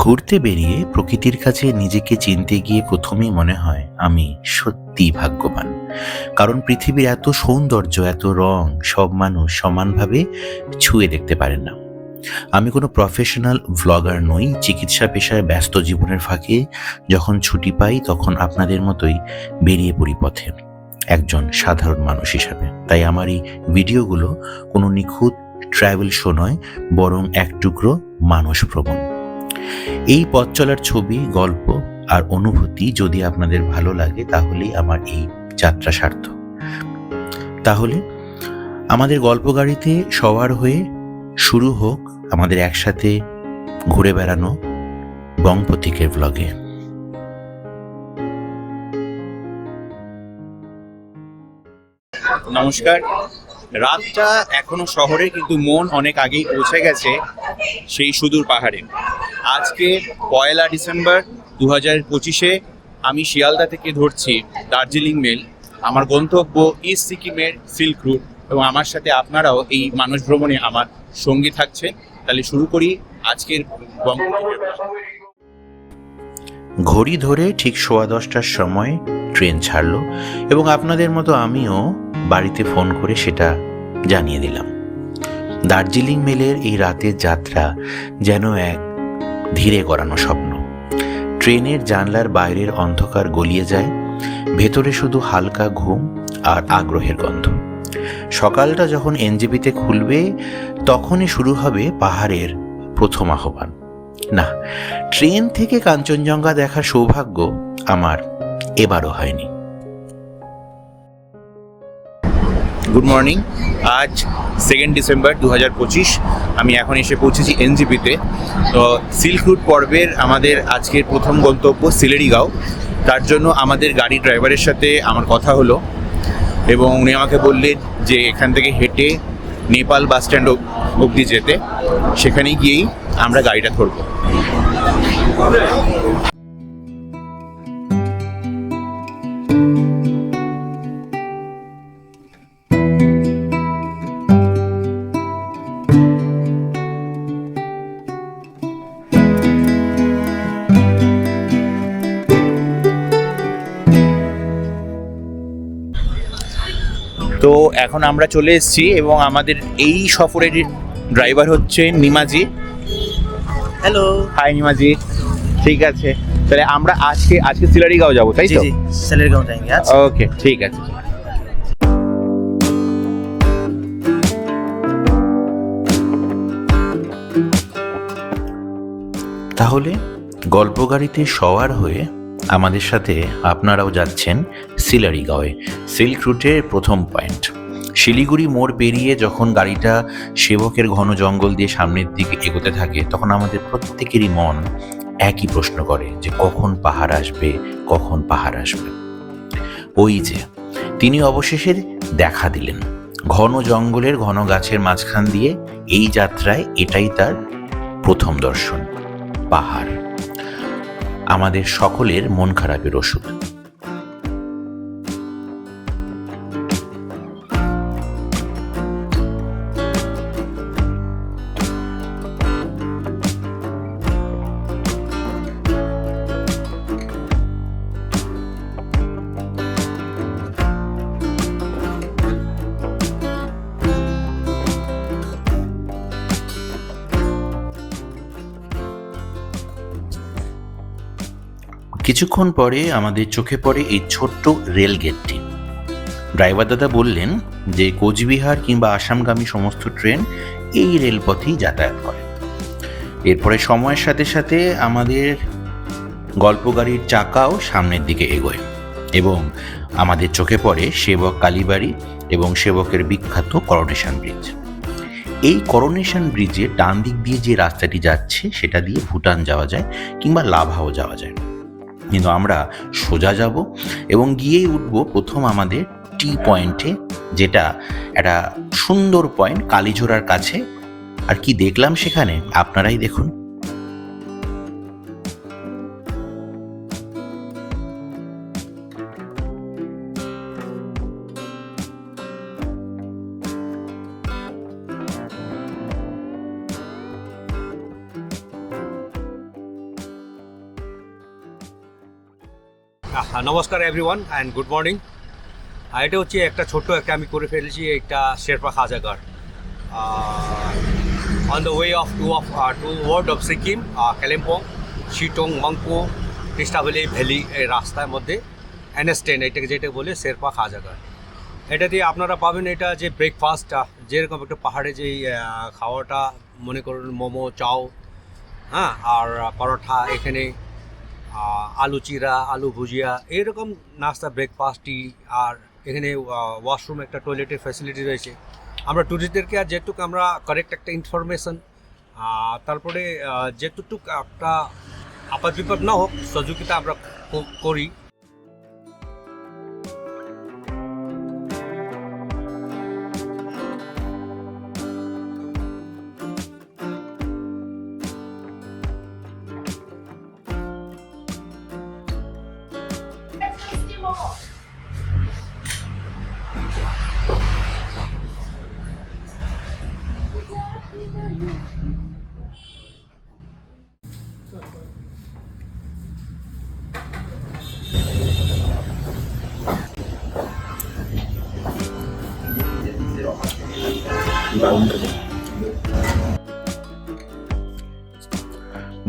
ঘুরতে বেরিয়ে প্রকৃতির কাছে নিজেকে চিনতে গিয়ে প্রথমেই মনে হয় আমি সত্যিই ভাগ্যবান। কারণ পৃথিবীর এত সৌন্দর্য, এত রং সব মানুষ সমানভাবে ছুঁয়ে দেখতে পারেন না। আমি কোনো প্রফেশনাল ভ্লগার নই। চিকিৎসা পেশায় ব্যস্ত জীবনের ফাঁকে যখন ছুটি পাই তখন আপনাদের মতোই বেরিয়ে পড়ি পথে, একজন সাধারণ মানুষ হিসাবে। তাই আমার এই ভিডিওগুলো কোনো নিখুঁত ট্রাভেল শো নয়, বরং এক টুকরো মানুষ ভ্রমণ। এই পথ চলার ছবি, গল্প আর অনুভূতি যদি আপনাদের ভালো লাগে তাহলেই আমার এই যাত্রা সার্থক। তাহলে আমাদের গল্প গাড়িতে সওয়ার হয়ে শুরু হোক আমাদের একসাথে ঘুরে বেড়ানো বংপথিকের ব্লগে। নমস্কার। রাতটা এখনো শহরে, কিন্তু মন অনেক আগেই পৌঁছে গেছে সেই সুদূর পাহাড়ে। আজকে 1 ডিসেম্বর 2025-এ আমি শিয়ালদা থেকে ধরছি দার্জিলিং মেল। আমার গন্তব্য ইস্ট সিকিমের সিল্ক রুট, এবং আমার সাথে আপনারাও এই মানস ভ্রমণে আমার সঙ্গী থাকছেন। তাহলে শুরু করি আজকের ঘড়ি ধরে ঠিক 10:15টার সময় ট্রেন ছাড়লো এবং আপনাদের মতো আমিও বাড়িতে ফোন করে সেটা জানিয়ে দিলাম। দার্জিলিং মেলের এই রাতের যাত্রা যেন এক ধীরে গড়ানো স্বপ্ন। ট্রেনের জানলার বাইরের অন্ধকার গলিয়ে যায়, ভেতরে শুধু হালকা ঘুম আর আগ্রহের গন্ধ। সকালটা যখন এনজেপিতে খুলবে তখনই শুরু হবে পাহাড়ের প্রথম আহ্বান। না, ট্রেন থেকে কাঞ্চনজঙ্ঘা দেখার সৌভাগ্য আমার এবারও হয়নি। Good morning. আজ 2 ডিসেম্বর 2025। আমি এখন এসে পৌঁছেছি এনজেপিতে। তো সিল্ক রুট পর্বের আমাদের আজকের প্রথম গন্তব্য সিলেরিগাঁও। তার জন্য আমাদের গাড়ি ড্রাইভারের সাথে আমার কথা হলো এবং উনি আমাকে বললেন যে এখান থেকে হেঁটে নেপাল বাস স্ট্যান্ড অবধি যেতে, সেখানে গিয়েই আমরা গাড়িটা ধরবো। তো এখন আমরা চলে এসেছি এবং আমাদের এই সফরের ড্রাইভার হচ্ছে নিমাজি। হ্যালো। হাই নিমাজি। ঠিক আছে, তাহলে আমরা আজকে সিলারিগাঁও যাবো, তাই তো? जी सिलेरगांव जाएंगे आज। ওকে, ঠিক আছে। তাহলে গল্প গাড়িতে সওয়ার হয়ে আমাদের সাথে আপনারাও যাচ্ছেন সিলারিগাঁওয়ে, সিল্ক রুটের প্রথম পয়েন্ট। শিলিগুড়ি মোড় পেরিয়ে যখন গাড়িটা সেবকের ঘন জঙ্গল দিয়ে সামনের দিকে এগোতে থাকে তখন আমাদের প্রত্যেকেরই মন একই প্রশ্ন করে যে কখন পাহাড় আসবে, কখন পাহাড় আসবে। ওই যে তিনি অবশেষে দেখা দিলেন। ঘন জঙ্গলের ঘন গাছের মাঝখান দিয়ে এই যাত্রায় এটাই তার প্রথম দর্শন, পাহাড়। আমাদের সকলের মন খারাপের ওষুধ। কিছুক্ষণ পরে আমাদের চোখে পড়ে এই ছোট্ট রেল গেটটি। ড্রাইভার দাদা বললেন যে কোচবিহার কিংবা আসামগামী সমস্ত ট্রেন এই রেলপথেই যাতায়াত করে। এরপরে সময়ের সাথে সাথে আমাদের গল্প গাড়ির চাকাও সামনের দিকে এগোয় এবং আমাদের চোখে পড়ে সেবক কালীবাড়ি এবং সেবকের বিখ্যাত করোনেশন ব্রিজ। এই করোনেশন ব্রিজে ডান দিক দিয়ে যে রাস্তাটি যাচ্ছে সেটা দিয়ে ভুটান যাওয়া যায় কিংবা লাভাও যাওয়া যায়, কিন্তু আমরা সোজা যাব এবং গিয়েই উঠব প্রথম আমাদের টি পয়েন্টে, যেটা একটা সুন্দর পয়েন্ট কালীঝোড়ার কাছে। আর কি দেখলাম সেখানে আপনারাই দেখুন। নমস্কার এভরিওয়ান অ্যান্ড গুড মর্নিং। এটা হচ্ছে একটা ছোট্ট একটা আমি করে ফেলেছি একটা শেরপা খাজাঘর on the way of towards of Sikkim, Kalimpong, Sittong, Mungpoo, Teesta valley valley এই রাস্তার মধ্যে NS10 এটাকে যেটা বলে শেরপা খাজাঘর। এটা দিয়ে আপনারা পাবেন এটা যে ব্রেকফাস্টটা যেরকম একটা পাহাড়ে যে খাওয়াটা মনে করুন মোমো, চাও, হ্যাঁ, আর পরোটা, এখানে আলু চিরা, আলু ভুজিয়া, এরকম নাস্তা, ব্রেকফাস্টই। আর এখানে ওয়াশরুম, একটা টয়লেটের ফ্যাসিলিটি রয়েছে। আমরা ট্যুরিস্টদেরকে আর যেটুকু আমরা কারেক্ট একটা ইনফরমেশন, তারপরে যেটুকু একটা আপাত বিপদ না হোক সহযোগিতা আমরা করি।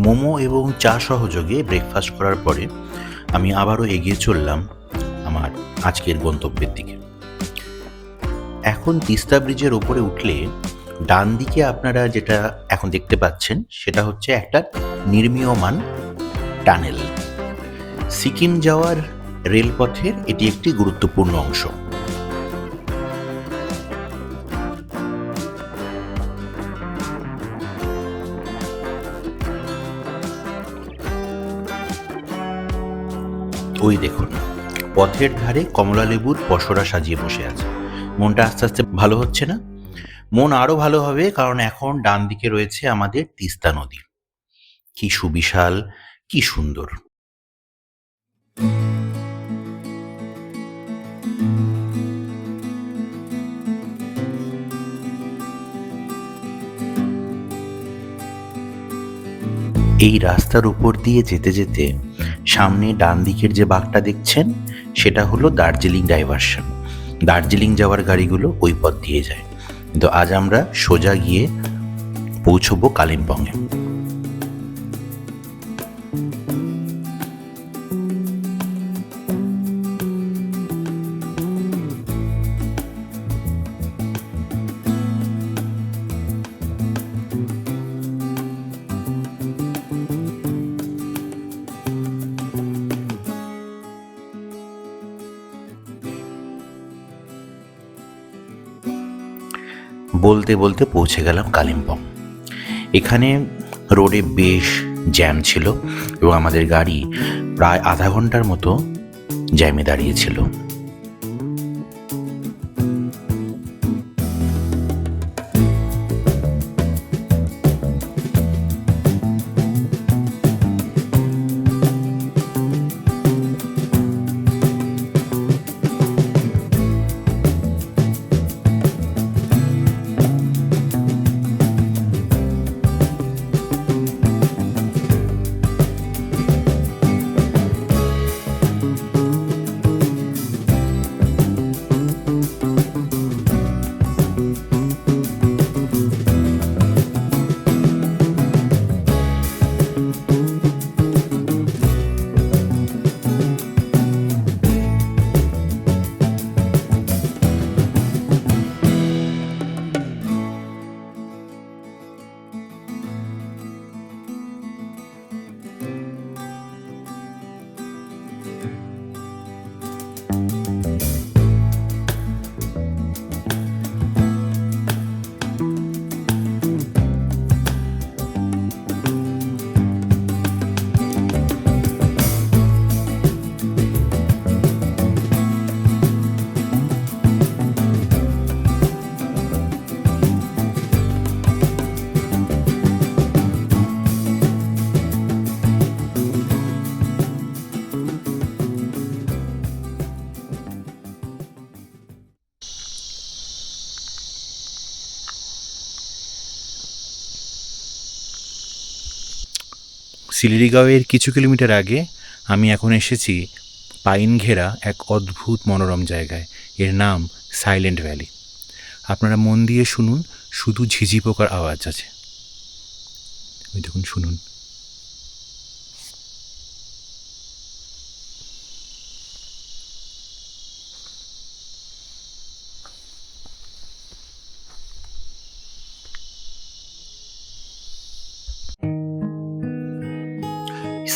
মোমো এবং চা সহযোগে ব্রেকফাস্ট করার পরে আমি আবারও এগিয়ে চললাম আমার আজকের গন্তব্যের দিকে। এখন তিস্তা ব্রিজের ওপরে উঠলে ডান দিকে আপনারা যেটা এখন দেখতে পাচ্ছেন সেটা হচ্ছে একটা নির্মীয়মান টানেল। সিকিম যাওয়ার রেলপথের এটি একটি গুরুত্বপূর্ণ অংশ। ওই দেখুন, পথের ধারে কমলা লেবুর পসরা সাজিয়ে বসে আছে। মনটা আস্তে আস্তে ভালো হচ্ছে না? মন আরো ভালো হবে, কারণ এখন ডান দিকে রয়েছে আমাদের তিস্তা নদী। কি সুবিশাল, কি সুন্দর! এই রাস্তার উপর দিয়ে যেতে যেতে সামনে ডান দিকের যে বাঁকটা দেখছেন সেটা হলো দার্জিলিং ডাইভারশন। দার্জিলিং যাওয়ার গাড়িগুলো ওই পথ দিয়ে যায়, কিন্তু আজ আমরা সোজা গিয়ে পৌঁছবো কালিম্পংয়ে। বলতে বলতে পৌঁছে গেলাম কালিম্পং। এখানে রোডে বেশ জ্যাম ছিল এবং আমাদের গাড়ি প্রায় আধা ঘন্টার মতো জ্যামে দাঁড়িয়েছিল। সিলিরিগাঁওয়ের কিছু কিলোমিটার আগে আমি এখন এসেছি পাইন ঘেরা এক অদ্ভুত মনোরম জায়গায়। এর নাম সাইলেন্ট ভ্যালি। আপনারা মন দিয়ে শুনুন, শুধু ঝিঝি পোকার আওয়াজ আছে। ওই দেখুন, শুনুন।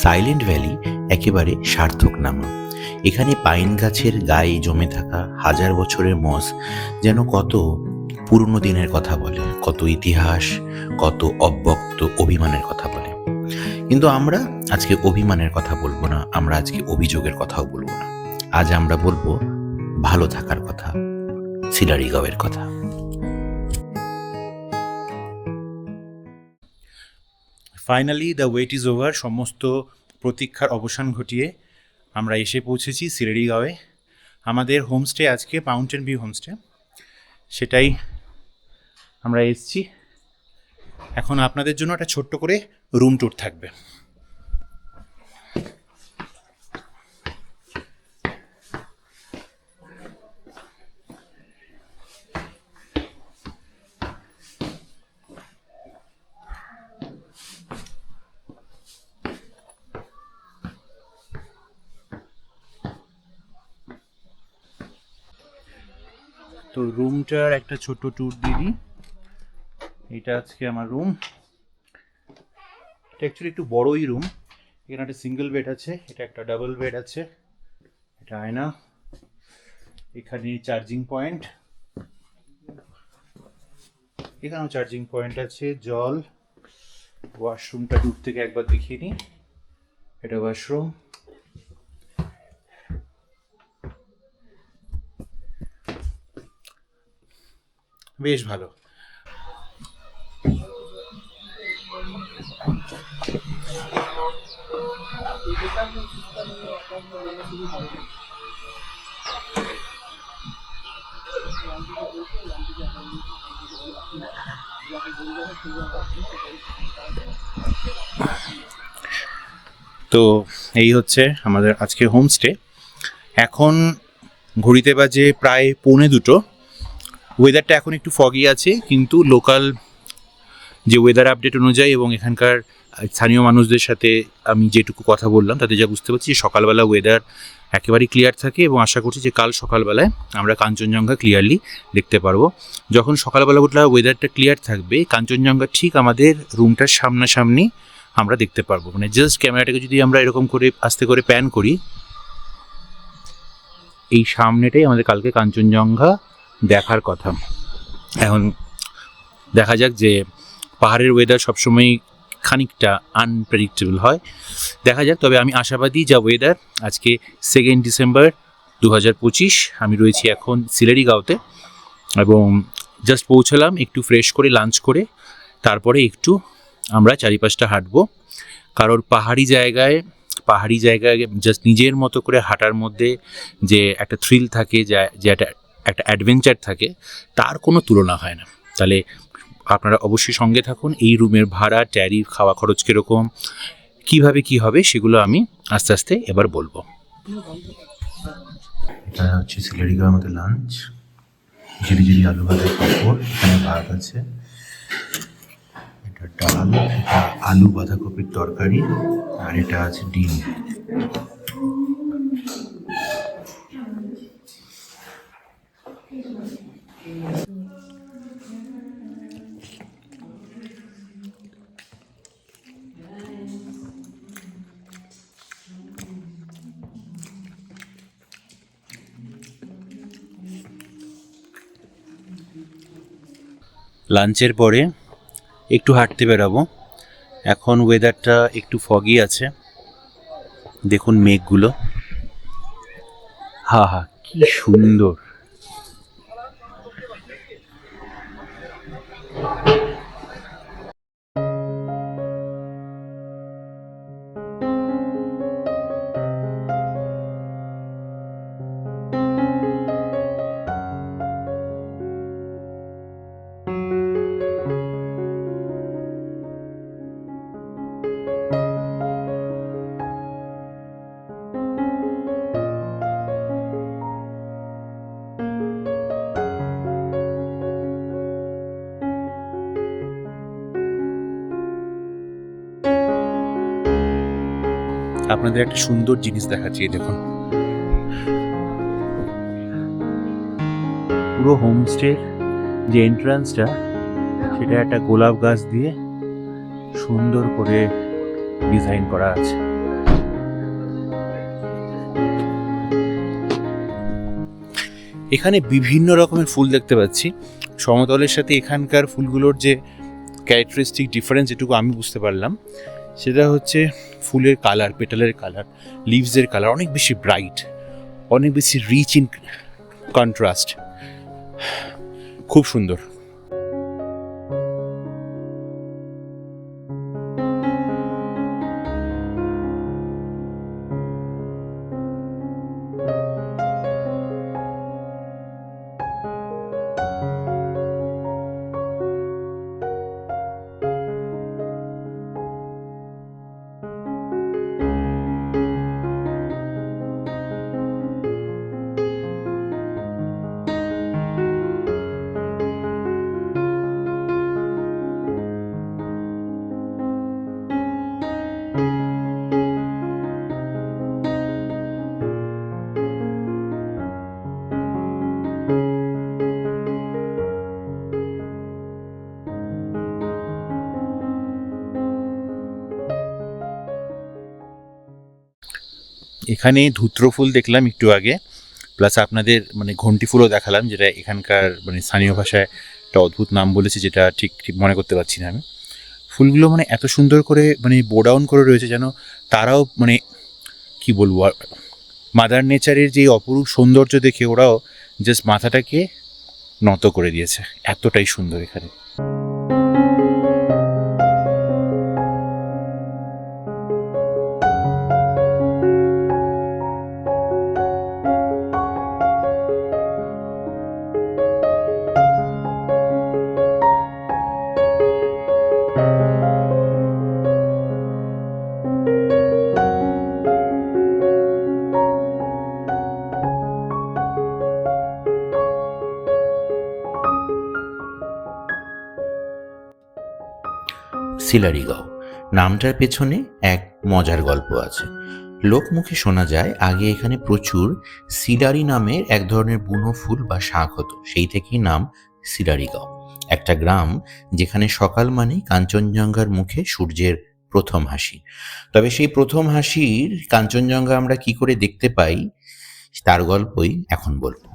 সাইলেন্ট ভ্যালি একেবারে সার্থক নাম। এখানে পাইন গাছের গায়ে জমে থাকা হাজার বছরের মস যেন কত পুরনো দিনের কথা বলে, কত ইতিহাস, কত অব্যক্ত অভিমানের কথা বলে। কিন্তু আমরা আজকে অভিমানের কথা বলবো না, আমরা আজকে অভিযোগের কথাও বলবো না। আজ আমরা বলবো ভালো থাকার কথা, সিলারিগাঁওয়ের কথা। Finally the wait is over. সমস্ত প্রতীক্ষার অবসান ঘটিয়ে আমরা এসে পৌঁছেছি সিলারিগাঁওয়ে। আমাদের হোমস্টে আজকে মাউন্টেন ভিউ হোমস্টে, সেটাই আমরা এসেছি। এখন আপনাদের জন্য একটা ছোট্ট করে রুম ট্যুর থাকবে। তো রুমটার একটা ছোট ট্যুর দিয়ে দিই। এটা আজকে আমার রুম। এটা অ্যাকচুয়ালি একটু বড়ই রুম। এখানে একটা সিঙ্গেল বেড আছে, এটা একটা ডাবল বেড আছে, এটা আয়না, এখানে চার্জিং পয়েন্ট, এখানেও চার্জিং পয়েন্ট আছে, জল, ওয়াশরুমটা দূর থেকে একবার দেখিয়ে নিই। এটা ওয়াশরুম, বেশ ভালো। তো এই হচ্ছে আমাদের আজকে হোমস্টে। এখন ঘড়িতে বাজে প্রায় 1:45। ওয়েদারটা এখন একটু ফগি আছে, কিন্তু লোকাল যে ওয়েদার আপডেট অনুযায়ী এবং এখানকার স্থানীয় মানুষদের সাথে আমি যেটুকু কথা বললাম তাতে যা বুঝতে পারছি যে সকালবেলা ওয়েদার একেবারেই ক্লিয়ার থাকে, এবং আশা করছি যে কাল সকালবেলায় আমরা কাঞ্চনজঙ্ঘা ক্লিয়ারলি দেখতে পারবো। যখন সকালবেলা উঠলে ওয়েদারটা ক্লিয়ার থাকবে, কাঞ্চনজঙ্ঘা ঠিক আমাদের রুমটার সামনাসামনি আমরা দেখতে পারবো। মানে জাস্ট ক্যামেরাটাকে যদি আমরা এরকম করে আস্তে করে প্যান করি, এই সামনেটাই আমাদের কালকে কাঞ্চনজঙ্ঘা দেখার কথা। এখন দেখা যাক, যে পাহাড়ের ওয়েদার সবসময় খানিকটা আনপ্রেডিক্টেবল হয়, দেখা যাক। তবে আমি আশাবাদী যা ওয়েদার। আজকে 2 ডিসেম্বর 2025, আমি রয়েছি এখন সিলারিগাঁওতে, এবং জাস্ট পৌঁছলাম একটু ফ্রেশ করে লাঞ্চ করে, তারপরে একটু আমরা চারিপাশটা হাঁটবো। কারণ পাহাড়ি জায়গায় জাস্ট নিজের মতো করে হাঁটার মধ্যে যে একটা থ্রিল থাকে, যে একটা অ্যাডভেঞ্চার থাকে, তার কোনো তুলনা হয় না। তাহলে আপনারা অবশ্যই সঙ্গে থাকুন। এই রুমের ভাড়া, ট্যারিফ, খাওয়া খরচ কীরকম, কীভাবে কী হবে, সেগুলো আমি আস্তে আস্তে এবার বলবো। এটা হচ্ছে সিলারিগাঁও আমাদের লাঞ্চ। ঝিরিঝিরি আলু ভাতের পাঁপড়, এখানে ভাত আছে, এটা ডাল, এটা আলু বাঁধাকপির তরকারি, আর এটা আছে ডিম। লাঞ্চের পরে একটু হাঁটতে বেরাবো। এখন ওয়েদারটা একটু ফগি আছে, দেখুন মেঘগুলো, হা হা কি সুন্দর। আপনাদের একটা সুন্দর জিনিস দেখাচ্ছি, এই দেখুন পুরো হোমস্টে যে এন্ট্রান্সটা সেটা একটা গোলাপ গাছ দিয়ে সুন্দর করে ডিজাইন করা আছে। এখানে বিভিন্ন রকমের ফুল দেখতে পাচ্ছি। সমতলের সাথে এখানকার ফুলগুলোর যে ক্যারেক্টারিস্টিক ডিফারেন্স যেটুকু আমি বুঝতে পারলাম সেটা হচ্ছে ফুলের কালার, পেটালের কালার, লিভসের কালার অনেক বেশি ব্রাইট, অনেক বেশি রিচ ইন কন্ট্রাস্ট, খুব সুন্দর। এখানে ধূত্র ফুল দেখলাম একটু আগে, প্লাস আপনাদের মানে ঘণ্টি ফুলও দেখালাম, যেটা এখানকার মানে স্থানীয় ভাষায় একটা অদ্ভুত নাম বলেছে, যেটা ঠিক ঠিক মনে করতে পারছি না আমি। ফুলগুলো মানে এত সুন্দর করে মানে বো ডাউন করে রয়েছে, যেন তারাও মানে কি বলবো, মাদার নেচারের যে অপরূপ সৌন্দর্য দেখে ওরাও জাস্ট মাথাটাকে নত করে দিয়েছে, এতটাই সুন্দর এখানে। সিলারিগাঁও নামটার পেছনে এক মজার গল্প আছে। লোকমুখে শোনা যায় আগে এখানে প্রচুর সিলারি নামের এক ধরনের বুনো ফুল বা শাক হতো, সেই থেকেই নাম সিলারিগাঁও। একটা গ্রাম যেখানে সকাল মানেই কাঞ্চনজঙ্ঘার মুখে সূর্যের প্রথম হাসি। তবে সেই প্রথম হাসির কাঞ্চনজঙ্ঘা আমরা কি করে দেখতে পাই তার গল্পই এখন বলবো।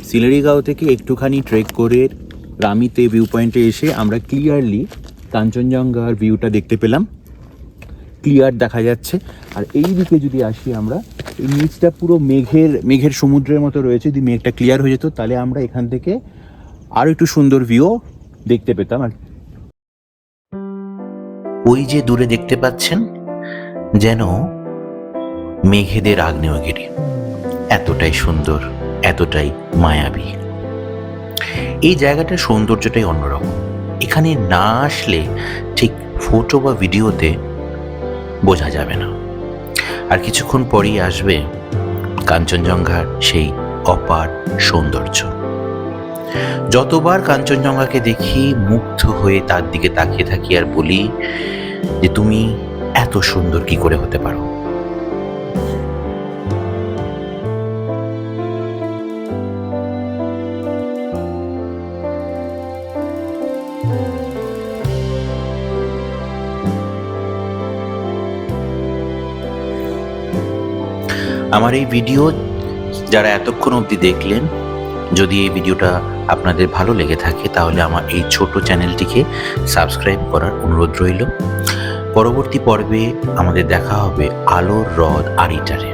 সিলারিগাঁও থেকে একটুখানি ট্রেক করে রামিতে ভিউ পয়েন্টে এসে আমরা ক্লিয়ারলি কাঞ্চনজঙ্ঘার ভিউটা দেখতে পেলাম, ক্লিয়ার দেখা যাচ্ছে। আর এই দিকে যদি আসি আমরা, এই নিচটা পুরো মেঘের সমুদ্রের মতো রয়েছে। যদি মেঘটা ক্লিয়ার হয়ে যেত তাহলে আমরা এখান থেকে আরও একটু সুন্দর ভিউ দেখতে পেতাম। আর ওই যে দূরে দেখতে পাচ্ছেন যেন মেঘেদের আগ্নেয়গিরি, এতটাই সুন্দর, এতটাই মায়াবী। এই জায়গাটার সৌন্দর্যটাই অন্যরকম। এখানে না আসলে ঠিক ফটো বা ভিডিওতে বোঝা যাবে না। আর কিছুক্ষণ পরেই আসবে কাঞ্চনজঙ্ঘার সেই অপার সৌন্দর্য। যতবার কাঞ্চনজঙ্ঘাকে দেখি মুগ্ধ হয়ে তার দিকে তাকিয়ে থাকি আর বলি যে তুমি এত সুন্দর কি করে হতে পারো। আমার এই ভিডিও যারা এতক্ষণ অবধি দেখলেন, যদি এই ভিডিওটা আপনাদের ভালো লেগে থাকে তাহলে আমার এই ছোট চ্যানেলটিকে সাবস্ক্রাইব করার অনুরোধ রইল। পরবর্তী পর্বে আমাদের দেখা হবে আলোর হ্রদ আরিটারে।